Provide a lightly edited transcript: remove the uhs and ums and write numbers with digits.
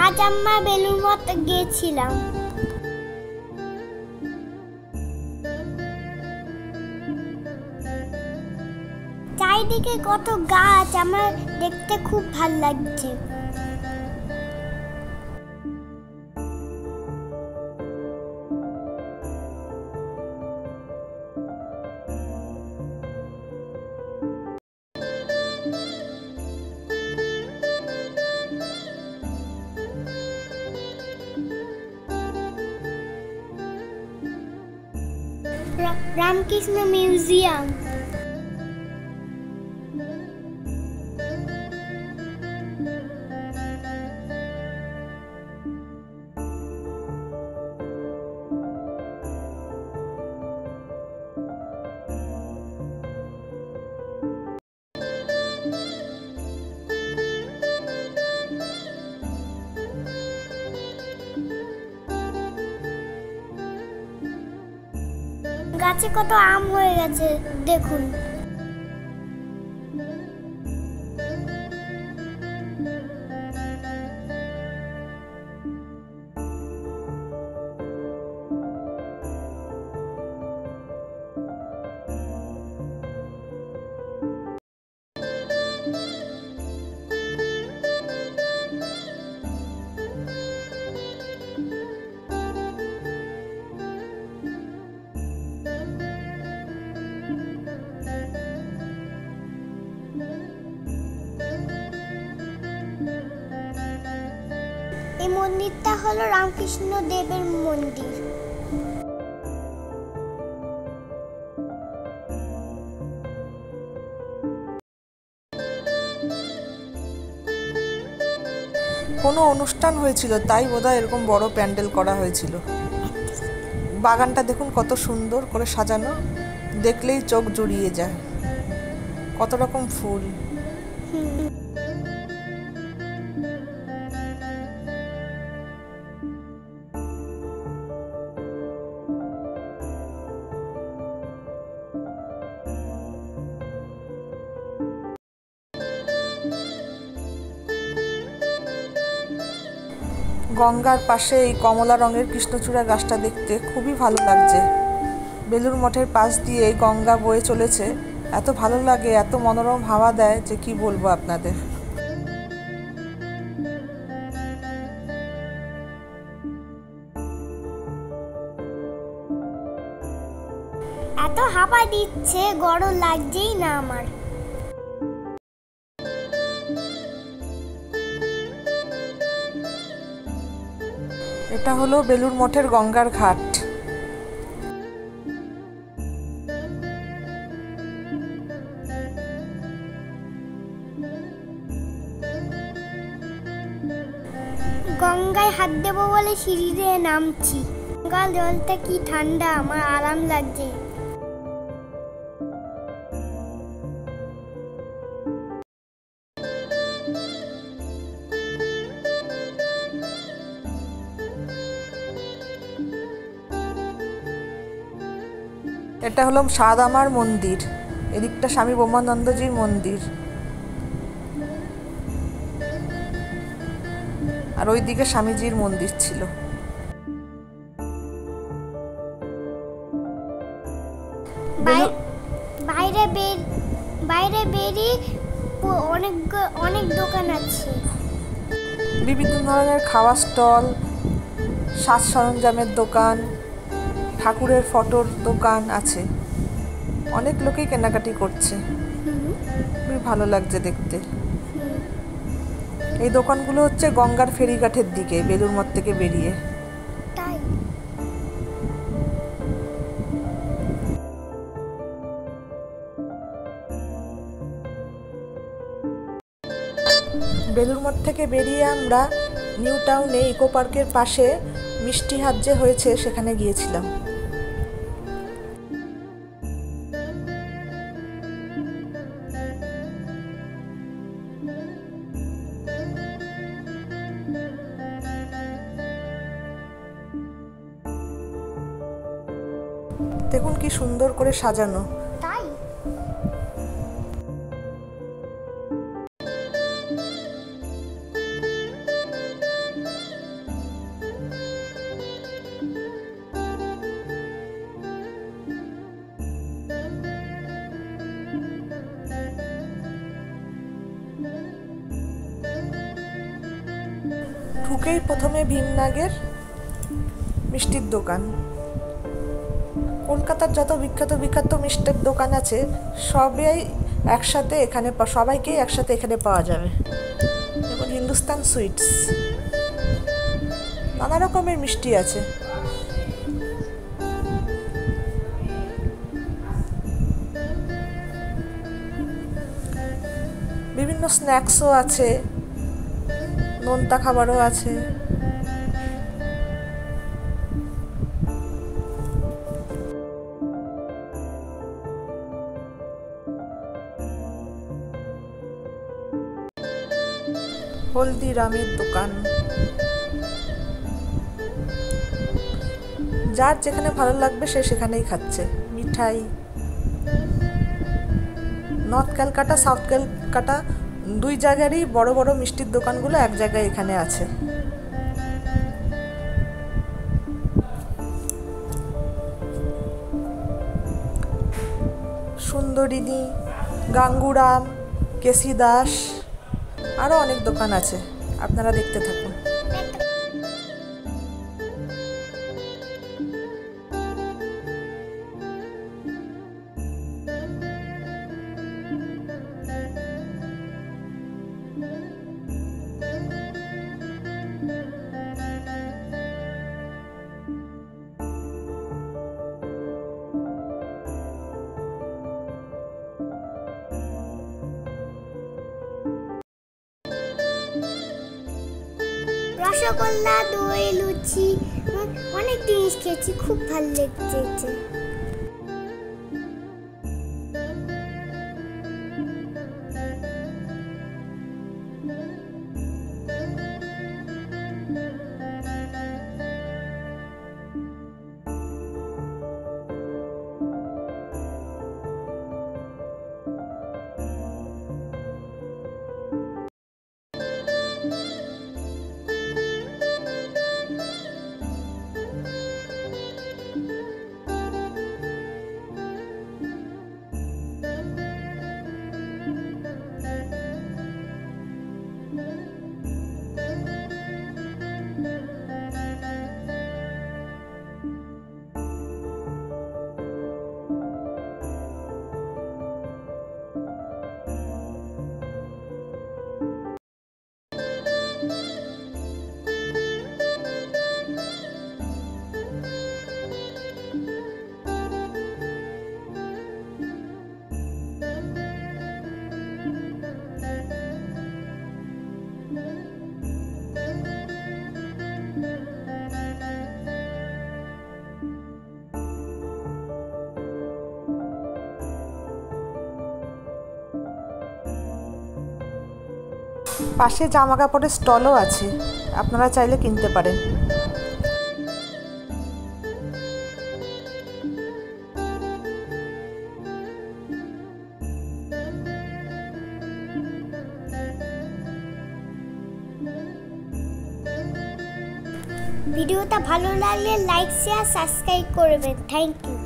আজ আমরা বেলুড় মঠ গিয়েছিলাম। চারিদিকে কত গাছ, আমার দেখতে খুব ভালো লাগছে। রামকৃষ্ণ মিউজিয়াম। গাছে কত আম হয়ে গেছে দেখুন। এই মন্দিরটা হলো রামকৃষ্ণ দেবের মন্দির। কোনো অনুষ্ঠান হয়েছিল, তাই বোধহয় এরকম বড় প্যান্ডেল করা হয়েছিল। বাগানটা দেখুন কত সুন্দর করে সাজানো, দেখলেই চোখ জুড়িয়ে যায়। কত রকম ফুল। গঙ্গার পাশে এই কমলা রঙের কৃষ্ণচূড়া গাছটা দেখতে খুবই ভালো লাগছে। বেলুড় মঠের পাশ দিয়ে গঙ্গা বয়ে চলেছে, এত ভালো লাগে, এত মনোরম হাওয়া দেয় যে কি বলবো আপনাদের। এত হাওয়া দিচ্ছে, গরম লাগছেই না আমার। এটা হলো বেলুড় মঠের গঙ্গার ঘাট। গঙ্গায় হাত দেবো বলে সিঁড়ি দিয়ে নামছি। গঙ্গার জলটা কি ঠান্ডা, আমার আরাম লাগছে। এটা হলো সাদামার মন্দির, এদিকটা স্বামী ব্রহ্মানন্দজির মন্দির, আর ওইদিকে স্বামীজির মন্দির ছিল। বাইরে বেরিয়ে অনেক দোকান আছে, বিভিন্ন ধরনের খাওয়া স্টল, সাজ সরঞ্জামের দোকান, ঠাকুরের ফটোর দোকান আছে। অনেক লোকেই কেনাকাটি করছে, খুবই ভালো লাগছে দেখতে। এই দোকানগুলো হচ্ছে গঙ্গার ফেরিঘাটের দিকে, বেলুড় মঠ থেকে বেরিয়ে। বেলুড় মঠ থেকে বেরিয়ে আমরা নিউ টাউনে ইকো পার্কের পাশে মিষ্টি হাট যে হয়েছে সেখানে গিয়েছিলাম। দেখুন কি সুন্দর করে সাজানো। তাই ঢুকেই প্রথমে ভীমনাগের মিষ্টির দোকান। কলকাতার যত বিখ্যাত বিখ্যাত মিষ্টির দোকান আছে সবাইকেই একসাথে এখানে পাওয়া যাবে। যেমন হিন্দুস্তান সুইটস, নানা রকমের মিষ্টি আছে। বিভিন্ন স্ন্যাক্সও আছে, নোনতা খাবারও আছে। হলদিরামের দোকান, যার যেখানে ভালো লাগবে সে সেখানেই খাচ্ছে। মিঠাই, নর্থ ক্যালকাটা সাউথ ক্যালকাটা দুই জায়গারই বড় বড় মিষ্টির দোকানগুলো এক জায়গায় এখানে আছে। সুন্দরিনী, গাঙ্গুরাম, কেসি দাস, আরও অনেক দোকান আছে, আপনারা দেখতে থাকুন। রসগোল্লা, দই, লুচি, অনেক জিনিস খেয়েছি, খুব ভালো লেগেছে। পাশে জামা কাপড়ের স্টলও আছে, আপনারা চাইলে কিনতে পারেন। ভিডিওটা ভালো লাগলে লাইক, শেয়ার, সাবস্ক্রাইব করবেন। Thank you.